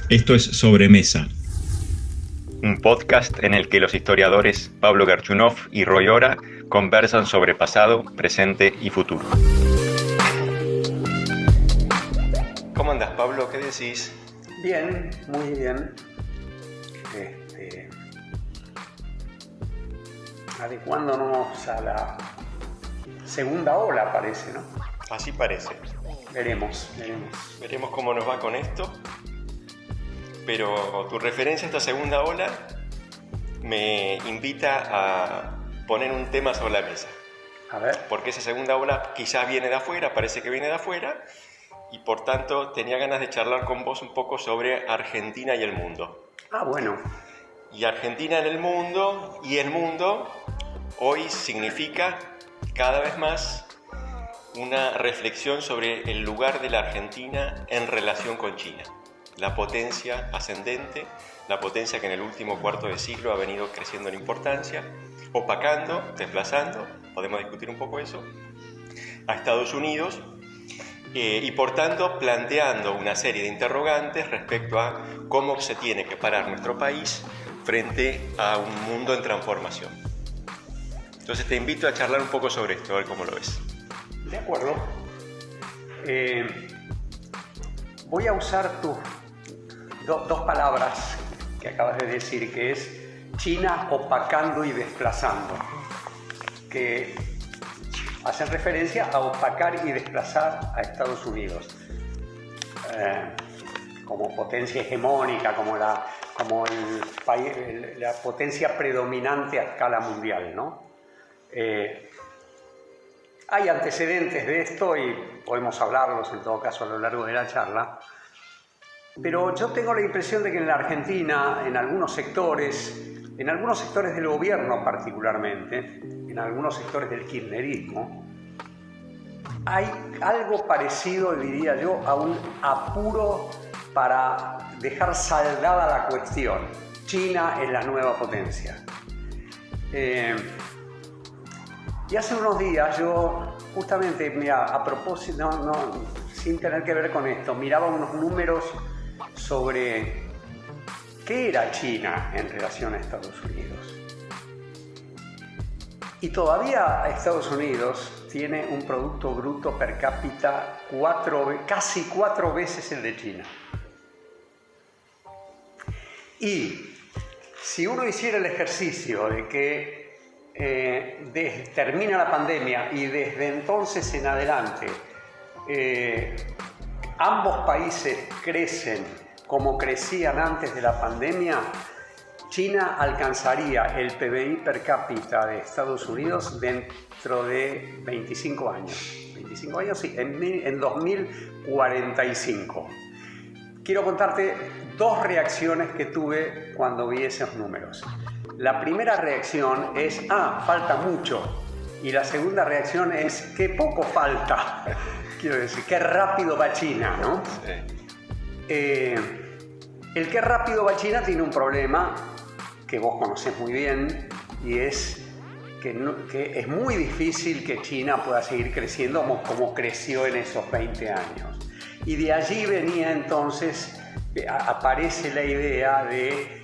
Esto es Sobremesa, un podcast en el que los historiadores Pablo Garchunov y Roy Ora conversan sobre pasado, presente y futuro. ¿Cómo andas, Pablo? ¿Qué decís? Bien, muy bien. Adecuándonos a la segunda ola, parece, ¿no? Así parece. Veremos. Veremos cómo nos va con esto. Pero tu referencia a esta segunda ola me invita a poner un tema sobre la mesa. A ver. Porque esa segunda ola quizás viene de afuera, parece que viene de afuera, y por tanto tenía ganas de charlar con vos un poco sobre Argentina y el mundo. Ah, bueno. Y Argentina en el mundo, y el mundo hoy significa cada vez más una reflexión sobre el lugar de la Argentina en relación con China. La potencia ascendente, la potencia que en el último cuarto de siglo ha venido creciendo en importancia, opacando, desplazando, podemos discutir un poco eso, a Estados Unidos y por tanto planteando una serie de interrogantes respecto a cómo se tiene que parar nuestro país frente a un mundo en transformación. Entonces te invito a charlar un poco sobre esto, a ver cómo lo ves. De acuerdo. Voy a usar tus dos palabras que acabas de decir, que es China opacando y desplazando, que hacen referencia a opacar y desplazar a Estados Unidos como potencia hegemónica, como la potencia predominante a escala mundial, ¿no? Hay antecedentes de esto y podemos hablarlos en todo caso a lo largo de la charla, pero yo tengo la impresión de que en la Argentina, en algunos sectores del gobierno particularmente, en algunos sectores del kirchnerismo, hay algo parecido, diría yo, a un apuro para dejar saldada la cuestión. China es la nueva potencia. Y hace unos días yo, justamente, mira, a propósito, sin tener que ver con esto, miraba unos números sobre qué era China en relación a Estados Unidos. Y todavía Estados Unidos tiene un Producto Bruto per cápita casi 4 veces el de China. Y si uno hiciera el ejercicio de que termina la pandemia y desde entonces en adelante ambos países crecen como crecían antes de la pandemia, China alcanzaría el PBI per cápita de Estados Unidos dentro de 25 años. 25 años, sí, en 2045. Quiero contarte dos reacciones que tuve cuando vi esos números. La primera reacción es, falta mucho. Y la segunda reacción es, qué poco falta. Quiero decir, qué rápido va China, ¿no? Sí. El qué rápido va China tiene un problema que vos conocés muy bien, y es que es muy difícil que China pueda seguir creciendo como creció en esos 20 años. Y de allí venía entonces, aparece la idea de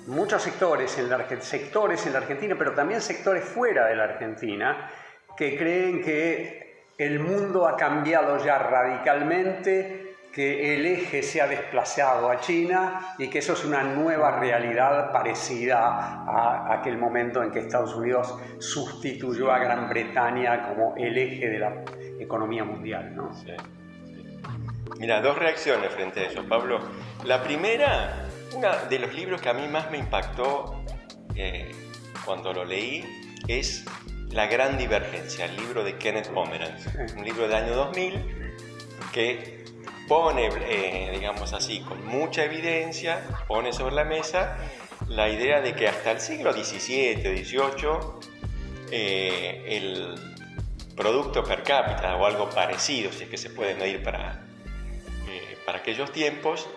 muchos sectores en la Argentina, pero también sectores fuera de la Argentina, que creen que el mundo ha cambiado ya radicalmente, que el eje se ha desplazado a China y que eso es una nueva realidad parecida a aquel momento en que Estados Unidos sustituyó a Gran Bretaña como el eje de la economía mundial, ¿no? Sí. Mira, dos reacciones frente a eso, Pablo. La primera, uno de los libros que a mí más me impactó cuando lo leí es La Gran Divergencia, el libro de Kenneth Pomeranz, un libro del año 2000 que pone, digamos así, con mucha evidencia, pone sobre la mesa la idea de que hasta el siglo XVII, XVIII, el producto per cápita o algo parecido, si es que se puede medir para aquellos tiempos,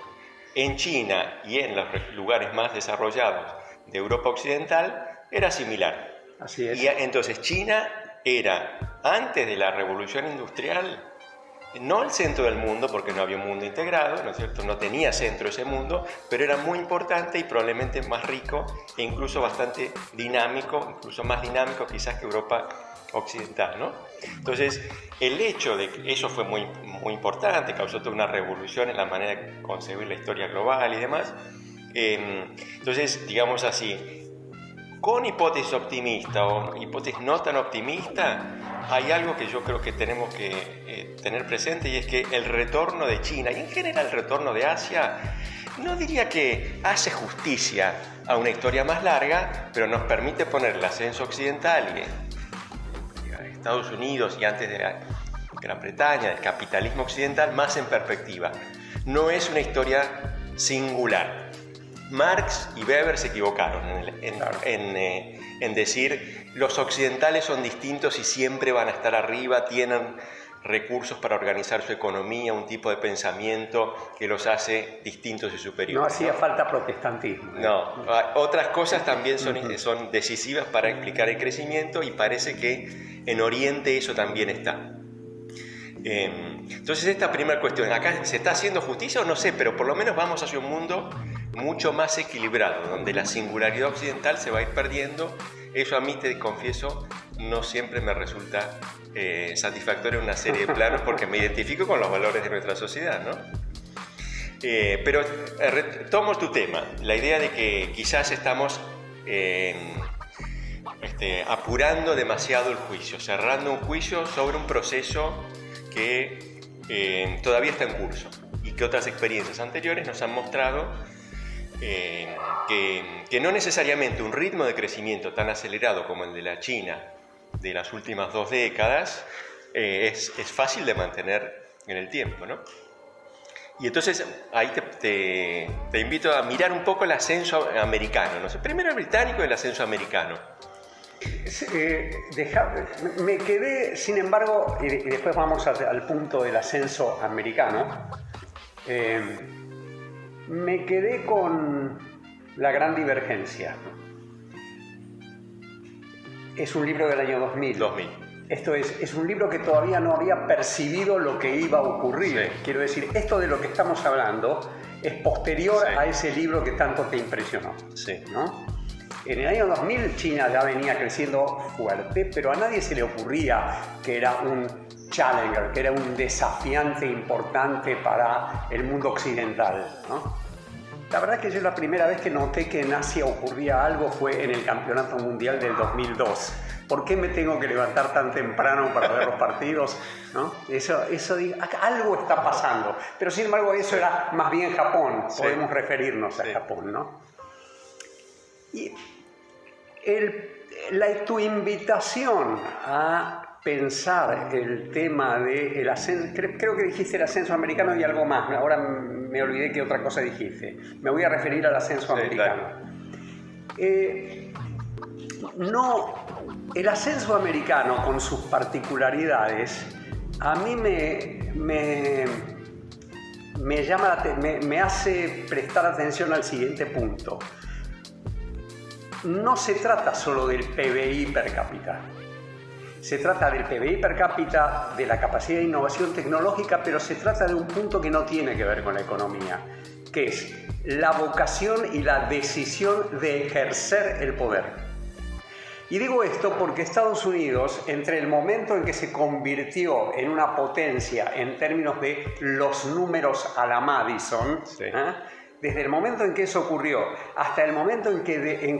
en China y en los lugares más desarrollados de Europa Occidental era similar. Así es. Y entonces China era, antes de la Revolución Industrial, no el centro del mundo, porque no había un mundo integrado, ¿no es cierto? No tenía centro ese mundo, pero era muy importante y probablemente más rico e incluso bastante dinámico, incluso más dinámico quizás que Europa occidental, ¿no? Entonces, el hecho de que eso fue muy, muy importante, causó toda una revolución en la manera de concebir la historia global y demás. Entonces, digamos así, con hipótesis optimista o hipótesis no tan optimista, hay algo que yo creo que tenemos que tener presente, y es que el retorno de China y en general el retorno de Asia, no diría que hace justicia a una historia más larga, pero nos permite poner el ascenso occidental y Estados Unidos y antes de Gran Bretaña, el capitalismo occidental, más en perspectiva. No es una historia singular. Marx y Weber se equivocaron en decir los occidentales son distintos y siempre van a estar arriba, tienen recursos para organizar su economía, un tipo de pensamiento que los hace distintos y superiores. No hacía falta protestantismo. No, otras cosas también son decisivas para explicar el crecimiento, y parece que en Oriente eso también está. Entonces, esta primera cuestión, ¿acá se está haciendo justicia o no sé? Pero por lo menos vamos hacia un mundo mucho más equilibrado, donde la singularidad occidental se va a ir perdiendo. Eso a mí, te confieso, no siempre me resulta satisfactorio en una serie de planos, porque me identifico con los valores de nuestra sociedad, ¿no? Pero tomo tu tema, la idea de que quizás estamos apurando demasiado el juicio, cerrando un juicio sobre un proceso que todavía está en curso, y que otras experiencias anteriores nos han mostrado que no necesariamente un ritmo de crecimiento tan acelerado como el de la China de las últimas 2 décadas es fácil de mantener en el tiempo, ¿no? Y entonces ahí te invito a mirar un poco el ascenso americano, ¿no? Primero el británico y el ascenso americano. Me quedé, sin embargo, y después vamos al punto del ascenso americano, me quedé con La Gran Divergencia. Es un libro del año 2000. Esto es un libro que todavía no había percibido lo que iba a ocurrir. Sí. Quiero decir, esto de lo que estamos hablando es posterior a ese libro que tanto te impresionó. Sí. ¿No? En el año 2000 China ya venía creciendo fuerte, pero a nadie se le ocurría que era un challenger, que era un desafiante importante para el mundo occidental, ¿no? La verdad que yo la primera vez que noté que en Asia ocurría algo fue en el Campeonato Mundial del 2002. ¿Por qué me tengo que levantar tan temprano para ver los partidos? ¿No? Eso algo está pasando. Pero sin embargo eso era más bien Japón, podemos referirnos a Japón, ¿no? Y tu invitación a pensar el tema del ascenso, creo que dijiste el ascenso americano y algo más, ahora me olvidé qué otra cosa dijiste. Me voy a referir al ascenso americano. El ascenso americano con sus particularidades a mí me hace prestar atención al siguiente punto. No se trata solo del PBI per cápita. Se trata del PBI per cápita, de la capacidad de innovación tecnológica, pero se trata de un punto que no tiene que ver con la economía, que es la vocación y la decisión de ejercer el poder. Y digo esto porque Estados Unidos, entre el momento en que se convirtió en una potencia en términos de los números a la Madison, desde el momento en que eso ocurrió hasta el momento en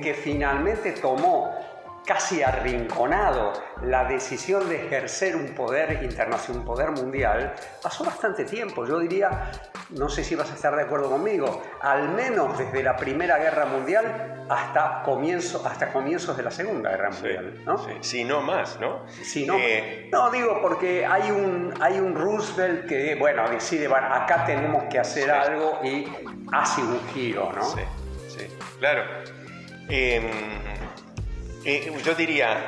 que finalmente tomó casi arrinconado la decisión de ejercer un poder internacional, un poder mundial, pasó bastante tiempo. Yo diría, no sé si vas a estar de acuerdo conmigo, al menos desde la Primera Guerra Mundial hasta comienzos de la Segunda Guerra Mundial, ¿no? Sí. Si no más, ¿no? Si no, no digo porque hay un Roosevelt que, bueno, decide, bueno, acá tenemos que hacer algo y hace un giro, ¿no? Sí, claro. Yo diría,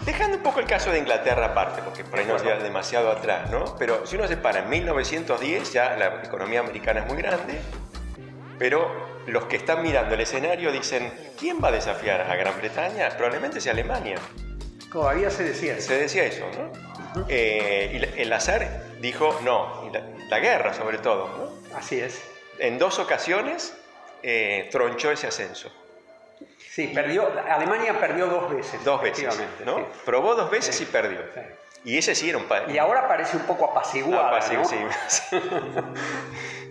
dejando un poco el caso de Inglaterra aparte, porque por ahí nos lleva demasiado atrás, ¿no? Pero si uno se para en 1910, ya la economía americana es muy grande, pero los que están mirando el escenario dicen, ¿quién va a desafiar a Gran Bretaña? Probablemente sea Alemania. Todavía se decía eso. Se decía eso, ¿no? Y el azar dijo no, y la guerra sobre todo, ¿no? Así es. En 2 ocasiones tronchó ese ascenso. Sí, Alemania perdió 2 veces. 2 veces, ¿no? Sí. Probó 2 veces Sí. y perdió. Sí. Y ese sí era un país. Y ahora parece un poco apaciguada, ¿no? Sí.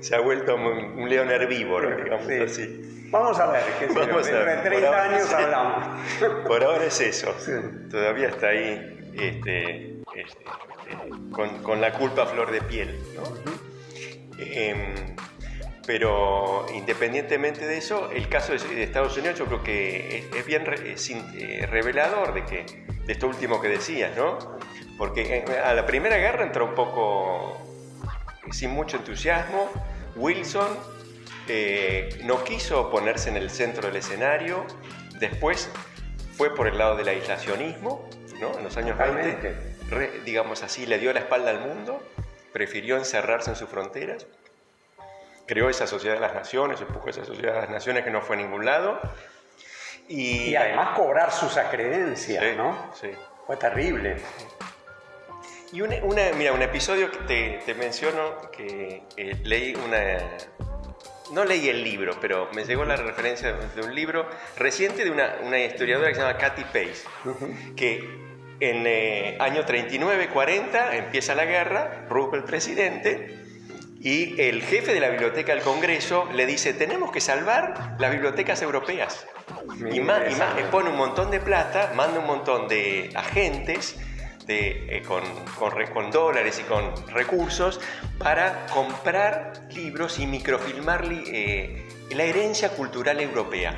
Se ha vuelto un león herbívoro, digamos Sí. así. Vamos a ver, Vamos a ver. dentro de 30 años hablamos. Por ahora es eso. Sí. Todavía está ahí con la culpa a flor de piel, ¿no? Pero independientemente de eso, el caso de Estados Unidos yo creo que es bien revelador de esto último que decías, ¿no? Porque a la Primera Guerra entró un poco sin mucho entusiasmo. Wilson no quiso ponerse en el centro del escenario. Después fue por el lado del aislacionismo, ¿no? En los años 20, digamos así, le dio la espalda al mundo, prefirió encerrarse en sus fronteras. Creó esa Sociedad de las Naciones, empujó esa Sociedad de las Naciones que no fue a ningún lado. Y además cobrar sus acreencias, sí, ¿no? Sí. Fue terrible. Y mira, un episodio que te menciono, que leí no leí el libro, pero me llegó la referencia de un libro reciente de una historiadora que se llama Kathy Pace, que en año 39-40 empieza la guerra, Roosevelt presidente, y el jefe de la biblioteca del Congreso le dice: tenemos que salvar las bibliotecas europeas. Y más pone un montón de plata, manda un montón de agentes con dólares y con recursos para comprar libros y microfilmar la herencia cultural europea.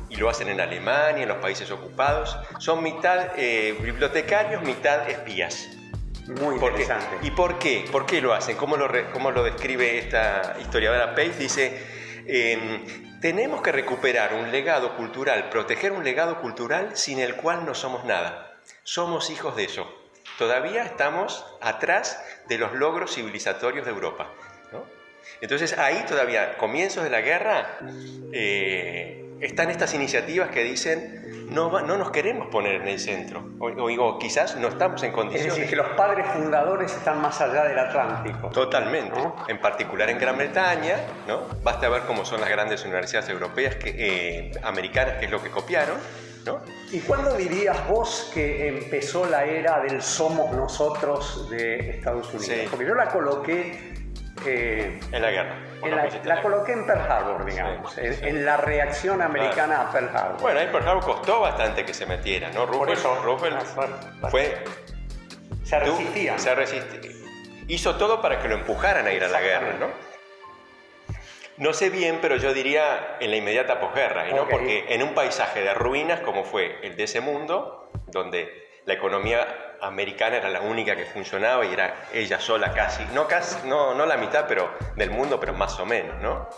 Y lo hacen en Alemania, en los países ocupados. Son mitad bibliotecarios, mitad espías. Muy interesante. ¿Y por qué? ¿Por qué lo hacen? ¿Cómo lo describe esta historiadora Pace? Dice: tenemos que recuperar un legado cultural, proteger un legado cultural sin el cual no somos nada. Somos hijos de eso. Todavía estamos atrás de los logros civilizatorios de Europa, ¿no? Entonces ahí todavía, comienzos de la guerra, están estas iniciativas que dicen: no nos queremos poner en el centro, o quizás no estamos en condiciones. Es decir, que los padres fundadores están más allá del Atlántico. Totalmente, ¿no? En particular en Gran Bretaña, ¿no? Basta ver cómo son las grandes universidades europeas, americanas, que es lo que copiaron, ¿no? ¿Y cuándo dirías vos que empezó la era del somos nosotros de Estados Unidos? Sí. Porque yo la coloqué... en la guerra. La coloqué en Pearl Harbor, digamos, Sí. en la reacción americana a Pearl Harbor. Bueno, ahí Pearl Harbor costó bastante que se metiera, ¿no? Roosevelt se resistían. Hizo todo para que lo empujaran a ir a la guerra, ¿no? No sé bien, pero yo diría en la inmediata posguerra, ¿no? Okay. Porque en un paisaje de ruinas como fue el de ese mundo, donde la economía americana era la única que funcionaba y era ella sola no la mitad pero del mundo, pero más o menos, ¿no?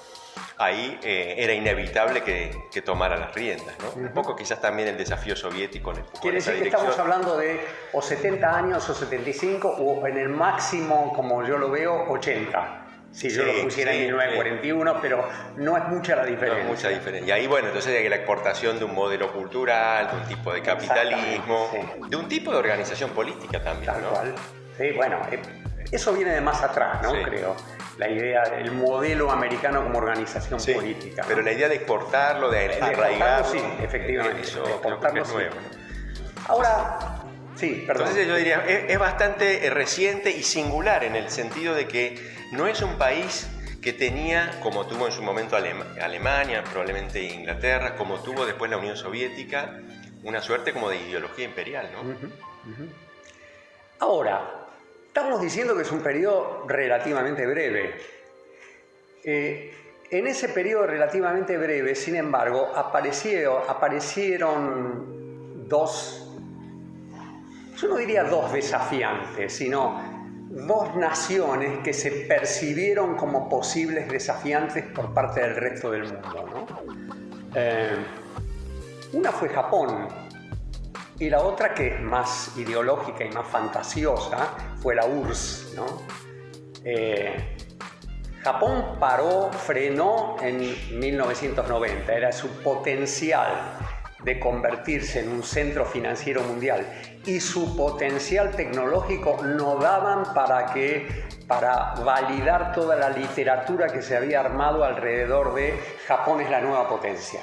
Ahí era inevitable que tomara las riendas, ¿no? Un poco quizás también el desafío soviético le empujó Quiere en esa decir que dirección. estamos hablando de o 70 años o 75 o en el máximo, como yo lo veo, 80. Si yo lo pusiera en 1941, pero no es mucha la diferencia. No es mucha diferencia. Y ahí, bueno, entonces hay la exportación de un modelo cultural, de un tipo de capitalismo, de un tipo de organización política también, Tal ¿no? cual. Sí, bueno, eso viene de más atrás, ¿no? Sí. Creo. La idea del modelo americano como organización política. Pero la idea de exportarlo, de arraigarlo, sí, efectivamente. Eso De exportarlo, es nuevo, sí. ¿no? Ahora, sí, perdón. Entonces yo diría, es bastante reciente y singular en el sentido de que no es un país que tenía, como tuvo en su momento Alemania, probablemente Inglaterra, como tuvo después la Unión Soviética, una suerte como de ideología imperial, ¿no? Ahora, estamos diciendo que es un periodo relativamente breve. En ese periodo relativamente breve, sin embargo, aparecieron dos, yo no diría dos desafiantes, sino dos naciones que se percibieron como posibles desafiantes por parte del resto del mundo, ¿no? Una fue Japón y la otra, que es más ideológica y más fantasiosa, fue la URSS, ¿no? Japón frenó en 1990, era su potencial de convertirse en un centro financiero mundial y su potencial tecnológico no daban para validar toda la literatura que se había armado alrededor de Japón es la nueva potencia.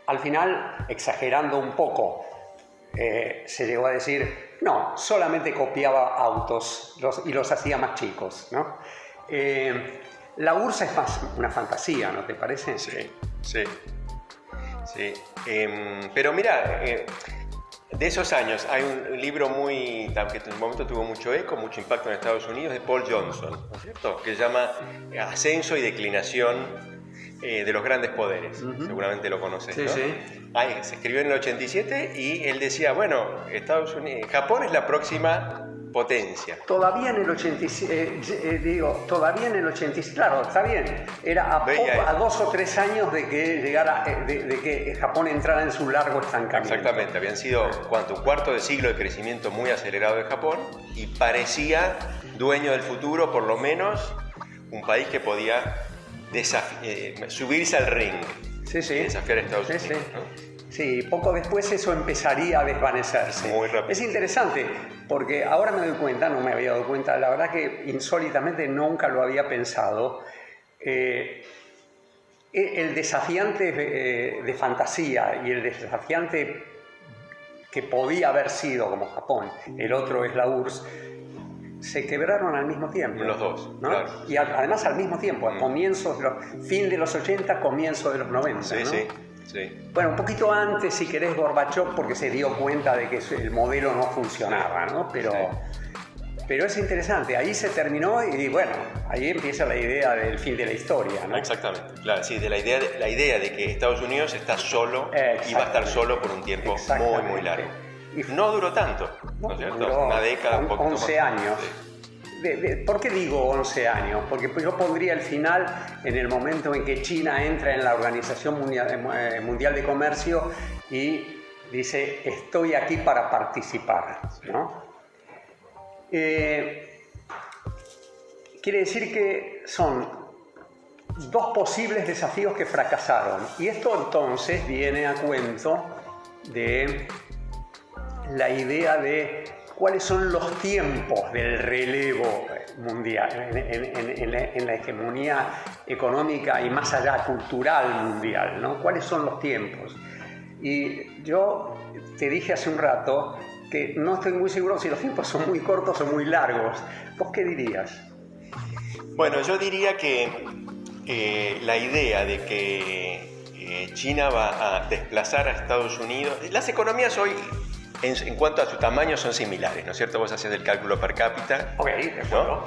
Al final, exagerando un poco, se llegó a decir, no, solamente copiaba autos y los hacía más chicos, ¿no? La URSS es más una fantasía, ¿no te parece? Sí, sí. Sí. Pero mira, de esos años hay un libro que en un momento tuvo mucho eco, mucho impacto en Estados Unidos, de Paul Johnson, ¿no es cierto? Que se llama Ascenso y declinación de los grandes poderes. Seguramente lo conoces, sí, ¿no? Sí. Se escribió en el 87 y él decía, bueno, Japón es la próxima potencia. Todavía en el 87, todavía en el 87, claro, está bien, era a 2 o 3 años de que de que Japón entrara en su largo estancamiento. Exactamente, habían sido un cuarto de siglo de crecimiento muy acelerado de Japón y parecía dueño del futuro, por lo menos un país que podía subirse al ring y desafiar a Estados Unidos. ¿No? Sí, poco después eso empezaría a desvanecerse. Muy rápido. Es interesante, porque ahora me doy cuenta, no me había dado cuenta, la verdad que insólitamente nunca lo había pensado. El desafiante de fantasía y el desafiante que podía haber sido como Japón, el otro es la URSS, se quebraron al mismo tiempo. Los dos, ¿no? claro. Y además al mismo tiempo, a fin de los 80, comienzo de los 90. Sí, ¿no? sí. Sí. Bueno, un poquito antes, si querés, Gorbachov, porque se dio cuenta de que el modelo no funcionaba, ¿no? Pero es interesante, ahí se terminó y bueno, ahí empieza la idea del fin de la historia, ¿no? Exactamente, claro, sí, de la idea de que Estados Unidos está solo y va a estar solo por un tiempo muy, muy largo. Y no duró tanto, ¿no es cierto? Duró una década, un poquito 11 más. años. Sí. ¿Por qué digo 11 años? Porque yo pondría el final en el momento en que China entra en la Organización Mundial de Comercio y dice, estoy aquí para participar, ¿no? Quiere decir que son 2 posibles desafíos que fracasaron. Y esto entonces viene a cuento de la idea de cuáles son los tiempos del relevo mundial, en la hegemonía económica y más allá cultural mundial, ¿no? ¿Cuáles son los tiempos? Y yo te dije hace un rato que no estoy muy seguro si los tiempos son muy cortos o muy largos. ¿Vos qué dirías? Bueno, yo diría que la idea de que China va a desplazar a Estados Unidos, las economías hoy en cuanto a su tamaño son similares, ¿no es cierto? Vos hacés el cálculo per cápita. Ok, de acuerdo. ¿No?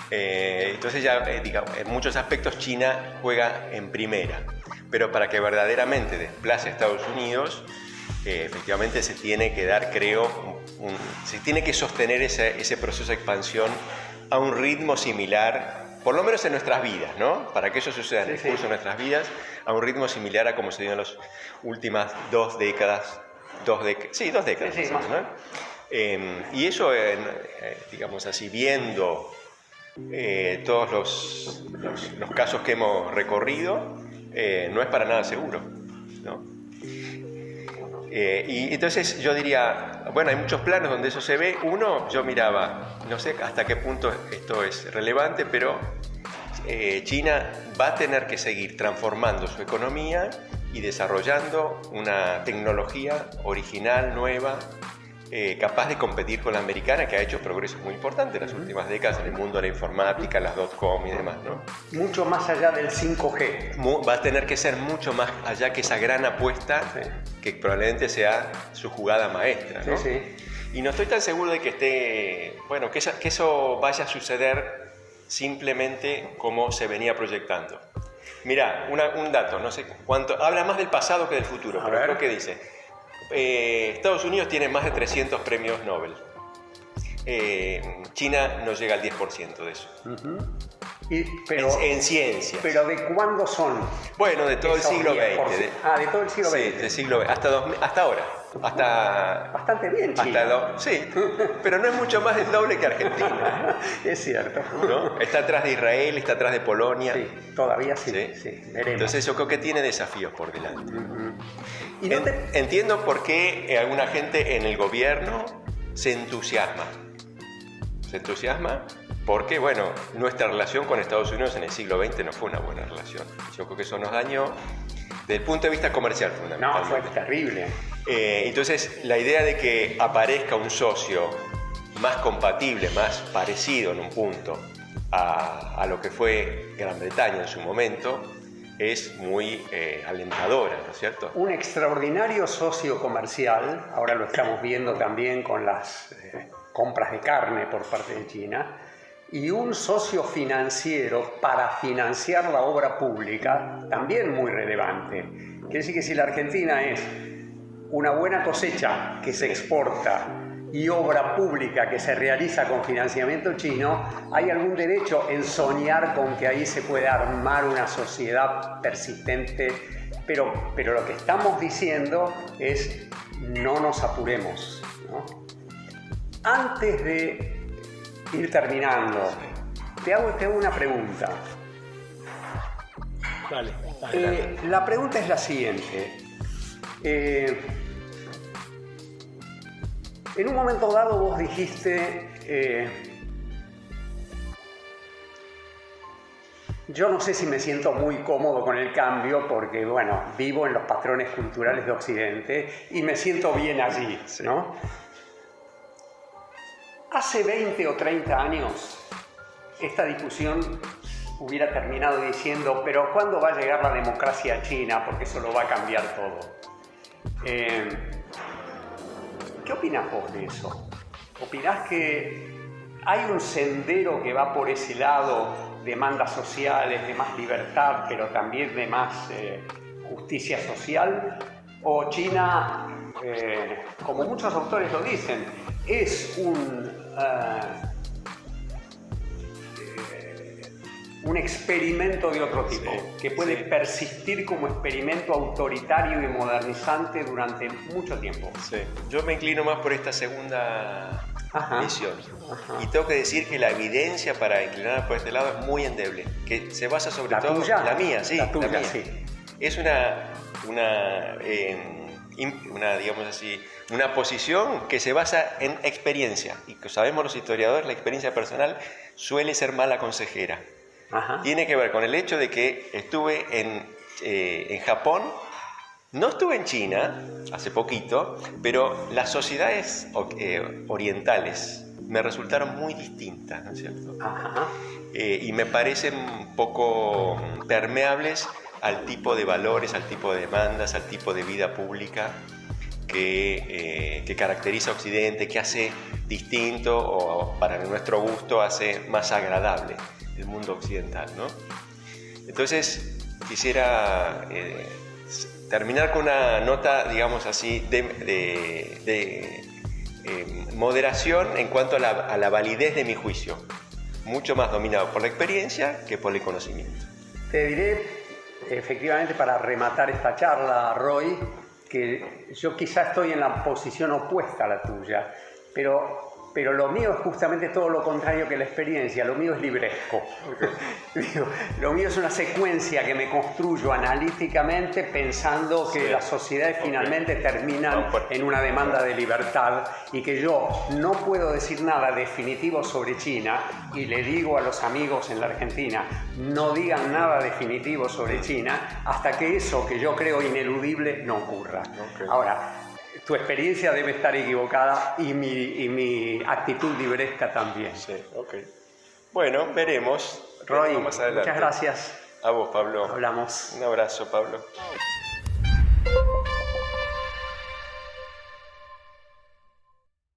Entonces ya, digamos, en muchos aspectos China juega en primera, pero para que verdaderamente desplace a Estados Unidos, efectivamente se tiene que dar, creo, se tiene que sostener ese proceso de expansión a un ritmo similar, por lo menos en nuestras vidas, ¿no? Para que eso suceda en el curso de nuestras vidas, a un ritmo similar a como se dio en las últimas 2 décadas. 2 décadas, sí, 2 décadas, sí, ¿no? Y eso, digamos así, viendo todos los casos que hemos recorrido, no es para nada seguro, ¿no? Y entonces yo diría, bueno, hay muchos planos donde eso se ve. Uno, yo miraba, no sé hasta qué punto esto es relevante, pero China va a tener que seguir transformando su economía y desarrollando una tecnología original, nueva, capaz de competir con la americana, que ha hecho progresos muy importantes en las últimas décadas en el mundo de la informática, las .com y demás, ¿no? Mucho más allá del 5G. Va a tener que ser mucho más allá que esa gran apuesta, que probablemente sea su jugada maestra, ¿no? Sí. Y no estoy tan seguro de que que eso vaya a suceder simplemente como se venía proyectando. Mirá, un dato, no sé cuánto, habla más del pasado que del futuro, pero creo que dice, Estados Unidos tiene más de 300 premios Nobel, China no llega al 10% de eso. En ciencia. ¿Pero de cuándo son? Bueno, de todo el siglo XX. De todo el siglo XX. Sí, del siglo XX, hasta ahora. hasta... Bastante bien, China. Sí, pero no es mucho más del doble que Argentina. Es cierto. ¿No? Está atrás de Israel, está atrás de Polonia. Sí, todavía sí, veremos. Entonces yo creo que tiene desafíos por delante. ¿Y no Entiendo por qué alguna gente en el gobierno se entusiasma. Se entusiasma porque, bueno, nuestra relación con Estados Unidos en el siglo XX no fue una buena relación. Yo creo que eso nos dañó desde el punto de vista comercial, fundamentalmente. No, fue terrible. Entonces, la idea de que aparezca un socio más compatible, más parecido en un punto a lo que fue Gran Bretaña en su momento, es muy alentadora, ¿no es cierto? Un extraordinario socio comercial, ahora lo estamos viendo también con las compras de carne por parte de China, y un socio financiero para financiar la obra pública, también muy relevante. Quiere decir que si la Argentina es una buena cosecha que se exporta y obra pública que se realiza con financiamiento chino, hay algún derecho en soñar con que ahí se puede armar una sociedad persistente, pero lo que estamos diciendo es no nos apuremos, ¿no? Antes de ir terminando, te hago una pregunta. Dale. La pregunta es la siguiente. En un momento dado vos dijiste, yo no sé si me siento muy cómodo con el cambio porque, bueno, vivo en los patrones culturales de Occidente y me siento bien allí, ¿no? Hace 20 o 30 años, esta discusión hubiera terminado diciendo, pero ¿cuándo va a llegar la democracia a China? Porque eso lo va a cambiar todo. ¿Qué opinás vos de eso? ¿Opinás que hay un sendero que va por ese lado, demandas sociales, de más libertad, pero también de más justicia social? ¿O China, como muchos autores lo dicen, es un experimento de otro tipo, que puede persistir como experimento autoritario y modernizante durante mucho tiempo? Sí. Yo me inclino más por esta segunda visión. Y tengo que decir que la evidencia para inclinar por este lado es muy endeble, que se basa sobre todo tuya? La mía. Sí. Es digamos así, una posición que se basa en experiencia. Y que sabemos los historiadores, la experiencia personal suele ser mala consejera. Tiene que ver con el hecho de que estuve en Japón, no estuve en China hace poquito, pero las sociedades orientales me resultaron muy distintas, ¿no es cierto? Y me parecen poco permeables al tipo de valores, al tipo de demandas, al tipo de vida pública que caracteriza a Occidente, que hace distinto o para nuestro gusto hace más agradable el mundo occidental, ¿no? Entonces quisiera terminar con una nota, digamos así, de moderación en cuanto a la validez de mi juicio, mucho más dominado por la experiencia que por el conocimiento. Te diré, efectivamente, para rematar esta charla, Roy, que yo quizá estoy en la posición opuesta a la tuya, pero lo mío es justamente todo lo contrario que la experiencia. Lo mío es libresco. Digo, lo mío es una secuencia que me construyo analíticamente pensando que las sociedades finalmente terminan en una demanda de libertad y que yo no puedo decir nada definitivo sobre China, y le digo a los amigos en la Argentina, no digan nada definitivo sobre China hasta que eso que yo creo ineludible no ocurra. Ahora, tu experiencia debe estar equivocada y mi actitud libresca también. Sí, ok. Bueno, veremos. Roy, más adelante. muchas gracias. A vos, Pablo. Hablamos. Un abrazo, Pablo.